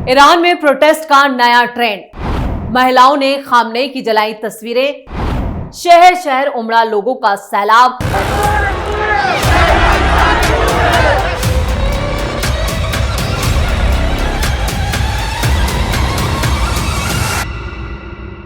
Iran में protest का नया ट्रेंड। महिलाओं ने खामनेई की जलाई तस्वीरें, शहर शहर उमड़ा लोगों का सैलाब।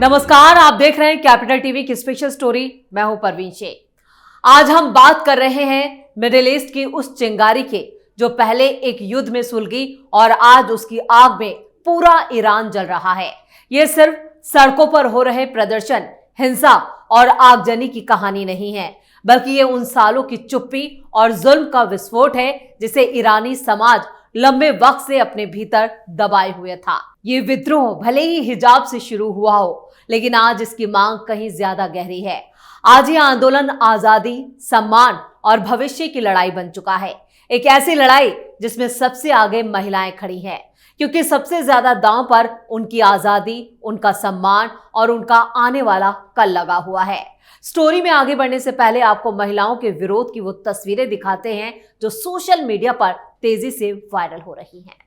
नमस्कार, आप देख रहे हैं कैपिटल टीवी की स्पेशल स्टोरी। मैं हूं परवीन शेख। आज हम बात कर रहे हैं मिडिल ईस्ट की उस चिंगारी के जो पहले एक युद्ध में सुलगी और आज उसकी आग में पूरा ईरान जल रहा है। यह सिर्फ सड़कों पर हो रहे प्रदर्शन, हिंसा और आगजनी की कहानी नहीं है, बल्कि ये उन सालों की चुप्पी और जुल्म का विस्फोट है जिसे ईरानी समाज लंबे वक्त से अपने भीतर दबाए हुए था। ये विद्रोह भले ही हिजाब से शुरू हुआ हो, लेकिन आज इसकी मांग कहीं ज्यादा गहरी है। आज ये आंदोलन आजादी, सम्मान और भविष्य की लड़ाई बन चुका है। एक ऐसी लड़ाई जिसमें सबसे आगे महिलाएं खड़ी हैं, क्योंकि सबसे ज्यादा दांव पर उनकी आजादी, उनका सम्मान और उनका आने वाला कल लगा हुआ है। स्टोरी में आगे बढ़ने से पहले आपको महिलाओं के विरोध की वो तस्वीरें दिखाते हैं जो सोशल मीडिया पर तेजी से वायरल हो रही हैं।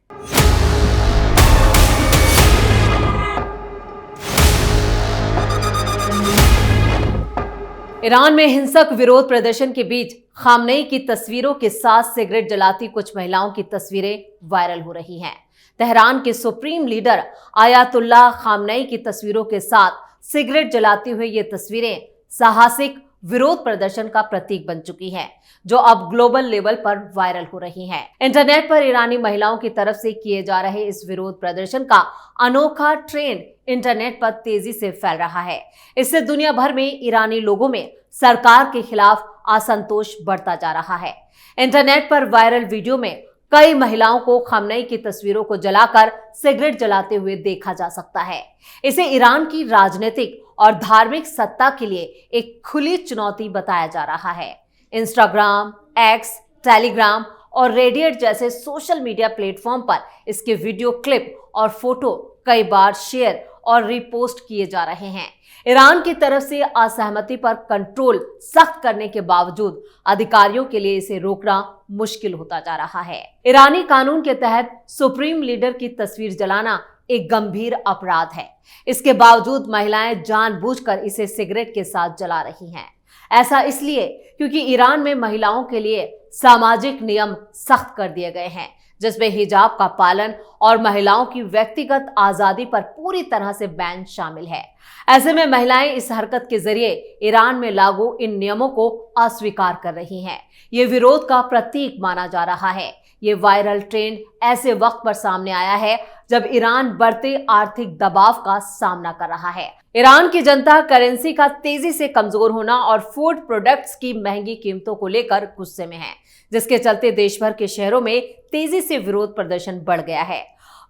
ईरान में हिंसक विरोध प्रदर्शन के बीच खामनेई की तस्वीरों के साथ सिगरेट जलाती कुछ महिलाओं की तस्वीरें वायरल हो रही हैं। तेहरान के सुप्रीम लीडर आयतुल्लाह खामनेई की तस्वीरों के साथ सिगरेट जलाती हुई ये तस्वीरें साहसिक विरोध प्रदर्शन का प्रतीक बन चुकी हैं, जो अब ग्लोबल लेवल पर वायरल हो रही हैं। इंटरनेट पर ईरानी महिलाओं की तरफ से किए जा रहे इस विरोध प्रदर्शन का अनोखा ट्रेंड इंटरनेट पर तेजी से फैल रहा है। इससे दुनिया भर में ईरानी लोगों में सरकार के खिलाफ असंतोष बढ़ता जा रहा है। इंटरनेट पर वायरल वीडियो में कई महिलाओं को खामनेई की तस्वीरों को जलाकर सिगरेट जलाते हुए देखा जा सकता है। इसे ईरान की राजनीतिक और धार्मिक सत्ता के लिए एक खुली चुनौती बताया जा रहा है। इंस्टाग्राम, एक्स, टेलीग्राम और रेडिट जैसे सोशल मीडिया प्लेटफॉर्म पर इसके वीडियो क्लिप और फोटो कई बार शेयर और रीपोस्ट किए जा रहे हैं। ईरान की तरफ से असहमति पर कंट्रोल सख्त करने के बावजूद अधिकारियों के लिए इसे रोकना मुश्किल होता जा रहा है। ईरानी कानून के तहत सुप्रीम लीडर की तस्वीर जलाना एक गंभीर अपराध है। इसके बावजूद महिलाएं जानबूझकर इसे सिगरेट के साथ जला रही हैं। ऐसा इसलिए क्योंकि ईरान में महिलाओं के लिए सामाजिक नियम सख्त कर दिए गए हैं, जिसमें हिजाब का पालन और महिलाओं की व्यक्तिगत आजादी पर पूरी तरह से बैन शामिल है। ऐसे में महिलाएं इस हरकत के जरिए ईरान में लागू इन नियमों को अस्वीकार कर रही हैं। ये विरोध का प्रतीक माना जा रहा है। ये वायरल ट्रेंड ऐसे वक्त पर सामने आया है जब ईरान बढ़ते आर्थिक दबाव का सामना कर रहा है। ईरान की जनता करेंसी का तेजी से कमजोर होना और फूड प्रोडक्ट्स की महंगी कीमतों को लेकर गुस्से में है, जिसके चलते देश भर के शहरों में तेजी से विरोध प्रदर्शन बढ़ गया है।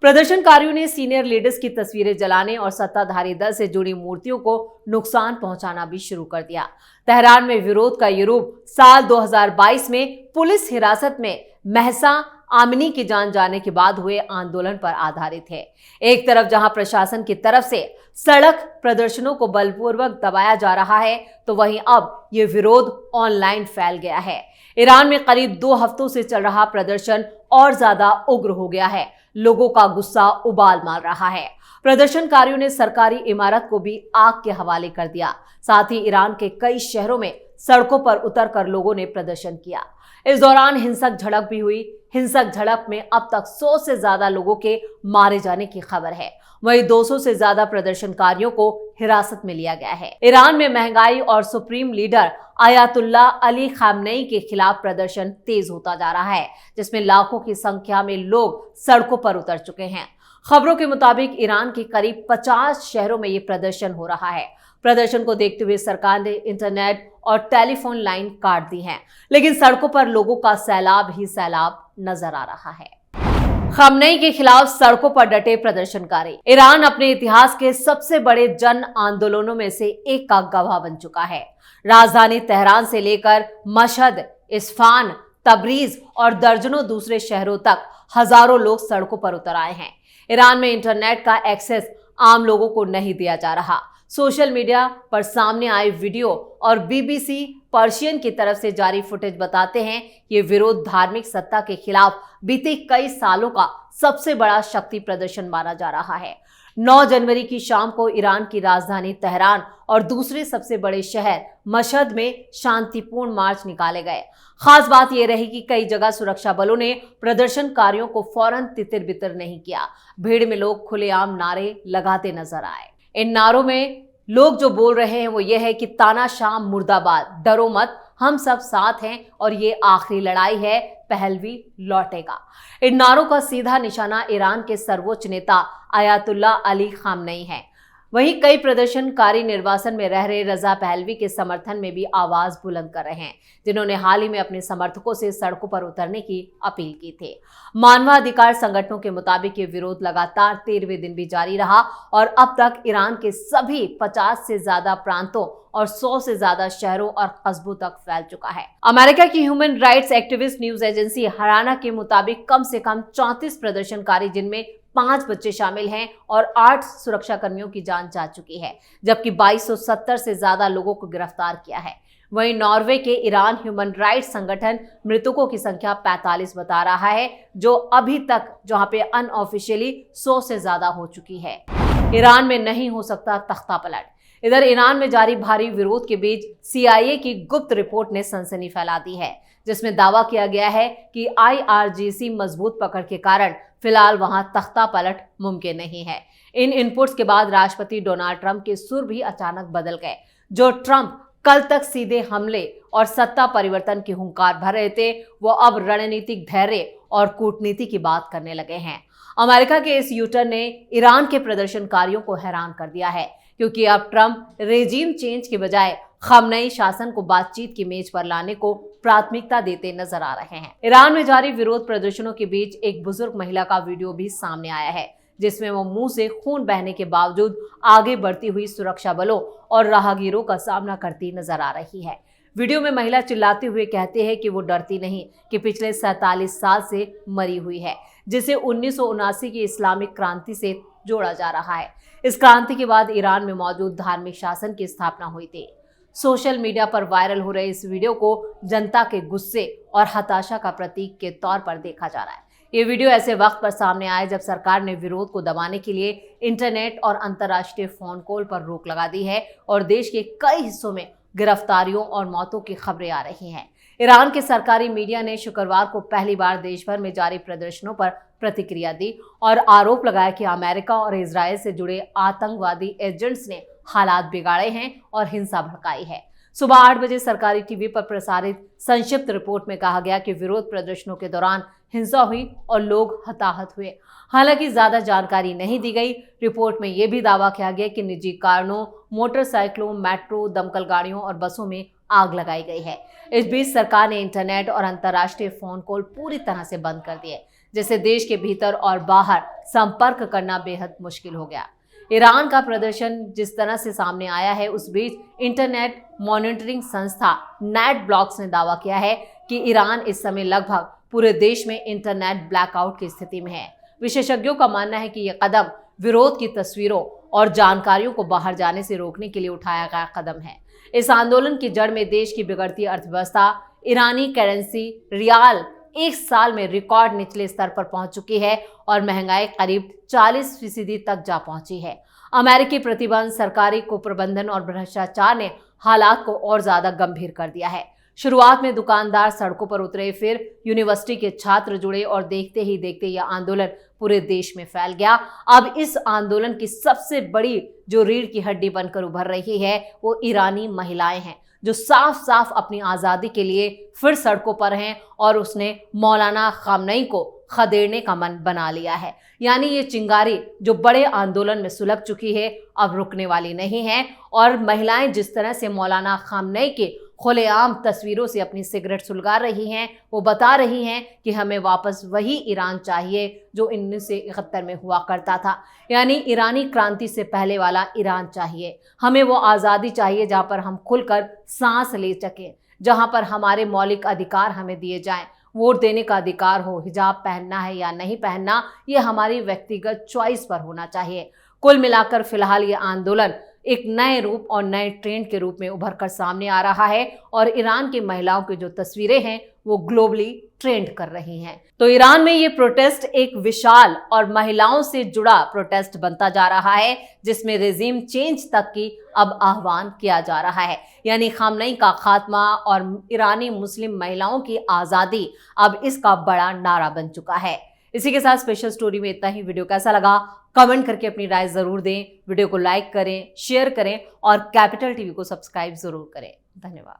प्रदर्शनकारियों ने सीनियर लीडर्स की तस्वीरें जलाने और सत्ताधारी दल से जुड़ी मूर्तियों को नुकसान पहुंचाना भी शुरू कर दिया। तेहरान में विरोध का ये रूप साल 2022 में पुलिस हिरासत में महसा आमिनी की जान जाने के बाद हुए आंदोलन पर आधारित है। एक तरफ जहां प्रशासन की तरफ से सड़क प्रदर्शनों को बलपूर्वक दबाया जा रहा है, तो वहीं अब ये विरोध ऑनलाइन फैल गया है। ईरान में करीब 2 हफ्तों से चल रहा प्रदर्शन और ज्यादा उग्र हो गया है। लोगों का गुस्सा उबाल मार रहा है। प्रदर्शनकारियों ने सरकारी इमारत को भी आग के हवाले कर दिया। साथ ही ईरान के कई शहरों में सड़कों पर उतरकर लोगों ने प्रदर्शन किया। इस दौरान हिंसक झड़प भी हुई। हिंसक झड़प में अब तक 100 से ज्यादा लोगों के मारे जाने की खबर है। वहीं 200 से ज्यादा प्रदर्शनकारियों को हिरासत में लिया गया है। ईरान में महंगाई और supreme leader Ayatollah Ali Khamenei के खिलाफ प्रदर्शन तेज होता जा रहा है, जिसमें लाखों की संख्या में लोग सड़कों पर उतर चुके हैं। खबरों के मुताबिक ईरान के करीब 50 शहरों में ये प्रदर्शन हो रहा है। प्रदर्शन को देखते हुए सरकार ने इंटरनेट और टेलीफोन लाइन काट दी है, लेकिन सड़कों पर लोगों का सैलाब ही सैलाब नजर आ रहा है। खामनेई के खिलाफ सड़कों पर डटे प्रदर्शनकारी। ईरान अपने इतिहास के सबसे बड़े जन आंदोलनों में से एक का गवाह बन चुका है। राजधानी तेहरान से लेकर मशहद, इस्फहान, तबरीज और दर्जनों दूसरे शहरों तक हजारों लोग सड़कों पर उतर आए हैं। ईरान में इंटरनेट का एक्सेस आम लोगों को नहीं दिया जा रहा। सोशल मीडिया पर सामने आए वीडियो और बीबीसी पर्शियन की तरफ से जारी फुटेज बताते हैं ये विरोध धार्मिक सत्ता के खिलाफ बीते कई सालों का सबसे बड़ा शक्ति प्रदर्शन माना जा रहा है। 9 जनवरी की शाम को ईरान की राजधानी तेहरान और दूसरे सबसे बड़े शहर मशहद में शांतिपूर्ण मार्च निकाले गए। खास बात यह रही कि कई जगह सुरक्षा बलों ने प्रदर्शनकारियों को फौरन तितर-बितर नहीं किया। भीड़ में लोग खुलेआम नारे लगाते नजर आए। इन नारों में लोग जो बोल रहे हैं वो ये है कि तानाशाह मुर्दाबाद, डरो मत, हम सब साथ हैं और ये आखिरी लड़ाई है, पहलवी लौटेगा। इन नारों का सीधा निशाना ईरान के सर्वोच्च नेता आयतुल्लाह अली खामनेई है। वहीं कई प्रदर्शनकारी निर्वासन में रह रहे रजा पहलवी के समर्थन में भी आवाज बुलंद कर रहे हैं, जिन्होंने हाल ही में अपने समर्थकों से सड़कों पर उतरने की अपील की थी। मानवाधिकार संगठनों के मुताबिक ये विरोध लगातार 13वें दिन भी जारी रहा और अब तक ईरान के सभी 50 से ज्यादा प्रांतों और 100 से ज्यादा शहरों और कस्बों तक फैल चुका है। अमेरिका की human rights activist news agency हराना के मुताबिक कम से कम 34 प्रदर्शनकारी, जिनमें 5 बच्चे शामिल हैं और 8 सुरक्षा कर्मियों की जान जा चुकी है, जबकि 2270 से ज्यादा लोगों को गिरफ्तार किया है। वहीं नॉर्वे के ईरान ह्यूमन राइट्स संगठन मृतकों की संख्या 45 बता रहा है, जो अभी तक जहां पे अनऑफिशियली 100 से ज्यादा हो चुकी है। ईरान में नहीं हो सकता तख्ता पलट। इधर ईरान में जारी भारी विरोध के बीच CIA की गुप्त रिपोर्ट ने सनसनी फैला दी है, जिसमें दावा किया गया है कि IRGC मजबूत पकड़ के कारण फिलहाल वहां तख्ता पलट मुमकिन नहीं है। इन इनपुट्स के बाद राष्ट्रपति डोनाल्ड ट्रंप के सुर भी अचानक बदल गए। जो ट्रंप कल तक सीधे हमले और सत्ता परिवर्तन की हुंकार भर रहे थे, वो अब रणनीतिक धैर्य और कूटनीति की बात करने लगे हैं। अमेरिका के इस यूटर्न ने ईरान के प्रदर्शनकारियों को हैरान कर दिया है, क्योंकि अब ट्रंप रेजिम चेंज के बजाय खामनेई शासन को बातचीत की मेज पर लाने को प्राथमिकता देते नजर आ रहे हैं। ईरान में जारी विरोध प्रदर्शनों के बीच एक बुजुर्ग महिला का वीडियो भी सामने आया है, जिसमें वो मुंह से खून बहने के बावजूद आगे बढ़ती हुई सुरक्षा बलों और राहगीरों का सामना करती नजर आ रही है। वीडियो में महिला चिल्लाते हुए कहती है कि वो डरती नहीं कि पिछले 47 साल से मरी हुई है, जिसे 1979 की इस्लामिक क्रांति से जोड़ा जा रहा है। इस क्रांति के बाद ईरान में मौजूद धार्मिक शासन की स्थापना हुई थी। सोशल मीडिया पर वायरल हो रहे इस वीडियो को जनता के गुस्से और हताशा का प्रतीक के तौर पर देखा जा रहा है। ये वीडियो ऐसे वक्त पर सामने आया जब सरकार ने विरोध को दबाने के लिए इंटरनेट और अंतर्राष्ट्रीय फोन कॉल पर रोक लगा दी है और देश के कई हिस्सों में गिरफ्तारियों और मौतों की खबरें आ रही हैं। ईरान के सरकारी मीडिया ने शुक्रवार को पहली बार देश भर में जारी प्रदर्शनों पर प्रतिक्रिया दी और आरोप लगाया कि अमेरिका और इजरायल से जुड़े आतंकवादी एजेंट्स ने हालात बिगाड़े हैं और हिंसा भड़काई है। सुबह 8 बजे सरकारी टीवी पर प्रसारित संक्षिप्त रिपोर्ट में कहा गया कि विरोध प्रदर्शनों के दौरान हिंसा हुई और लोग हताहत हुए। हालांकि ज्यादा जानकारी नहीं दी गई। रिपोर्ट में यह भी दावा किया गया कि निजी कारणों, मोटरसाइकिलों, मेट्रो, दमकल गाड़ियों और बसों में आग लगाई गई है। इस बीच सरकार ने इंटरनेट और अंतर्राष्ट्रीय फोन कॉल पूरी तरह से बंद कर दिए, जिससे देश के भीतर और बाहर संपर्क करना बेहद मुश्किल हो गया। ईरान का प्रदर्शन जिस तरह से सामने आया है, उस बीच इंटरनेट मॉनिटरिंग संस्था नेटब्लॉक्स ने दावा किया है कि ईरान इस समय लगभग पूरे देश में इंटरनेट ब्लैकआउट की स्थिति में है। विशेषज्ञों का मानना है कि यह कदम विरोध की तस्वीरों और जानकारियों को बाहर जाने से रोकने के लिए उठाया गया कदम है। इस आंदोलन की जड़ में देश की बिगड़ती अर्थव्यवस्था, ईरानी करेंसी रियाल एक साल में रिकॉर्ड निचले स्तर पर पहुंच चुकी है और महंगाई करीब 40% तक जा पहुंची है। अमेरिकी प्रतिबंध, सरकारी कुप्रबंधन और भ्रष्टाचार ने हालात को और ज्यादा गंभीर कर दिया है। शुरुआत में दुकानदार सड़कों पर उतरे, फिर यूनिवर्सिटी के छात्र जुड़े और देखते ही देखते यह आंदोलन पूरे देश में फैल गया। अब इस आंदोलन की सबसे बड़ी जो रीढ़ की हड्डी बनकर उभर रही है, वो ईरानी महिलाएं हैं, जो साफ साफ अपनी आज़ादी के लिए फिर सड़कों पर हैं और उसने मौलाना खामनेई को खदेड़ने का मन बना लिया है। यानी ये चिंगारी जो बड़े आंदोलन में सुलग चुकी है, अब रुकने वाली नहीं है। और महिलाएं जिस तरह से मौलाना खामनेई के खुलेआम तस्वीरों से अपनी सिगरेट सुलगा रही हैं, वो बता रही हैं कि हमें वापस वही ईरान चाहिए जो 1971 में हुआ करता था। यानी ईरानी क्रांति से पहले वाला ईरान चाहिए। हमें वो आज़ादी चाहिए जहाँ पर हम खुलकर सांस ले सकें, जहाँ पर हमारे मौलिक अधिकार हमें दिए जाएं। वोट देने का अधिकार हो, हिजाब पहनना है या नहीं पहनना, ये हमारी व्यक्तिगत चॉइस पर होना चाहिए। कुल मिलाकर फिलहाल ये आंदोलन एक नए रूप और नए ट्रेंड के रूप में उभर कर सामने आ रहा है और ईरान की महिलाओं की जो तस्वीरें हैं वो ग्लोबली ट्रेंड कर रही हैं। तो ईरान में ये प्रोटेस्ट एक विशाल और महिलाओं से जुड़ा प्रोटेस्ट बनता जा रहा है, जिसमें रेजिम चेंज तक की अब आह्वान किया जा रहा है, यानी खामनेई का खात्मा और ईरानी मुस्लिम महिलाओं की आज़ादी अब इसका बड़ा नारा बन चुका है। इसी के साथ स्पेशल स्टोरी में इतना ही। वीडियो कैसा लगा कमेंट करके अपनी राय जरूर दें, वीडियो को लाइक करें, शेयर करें और कैपिटल टीवी को सब्सक्राइब जरूर करें। धन्यवाद।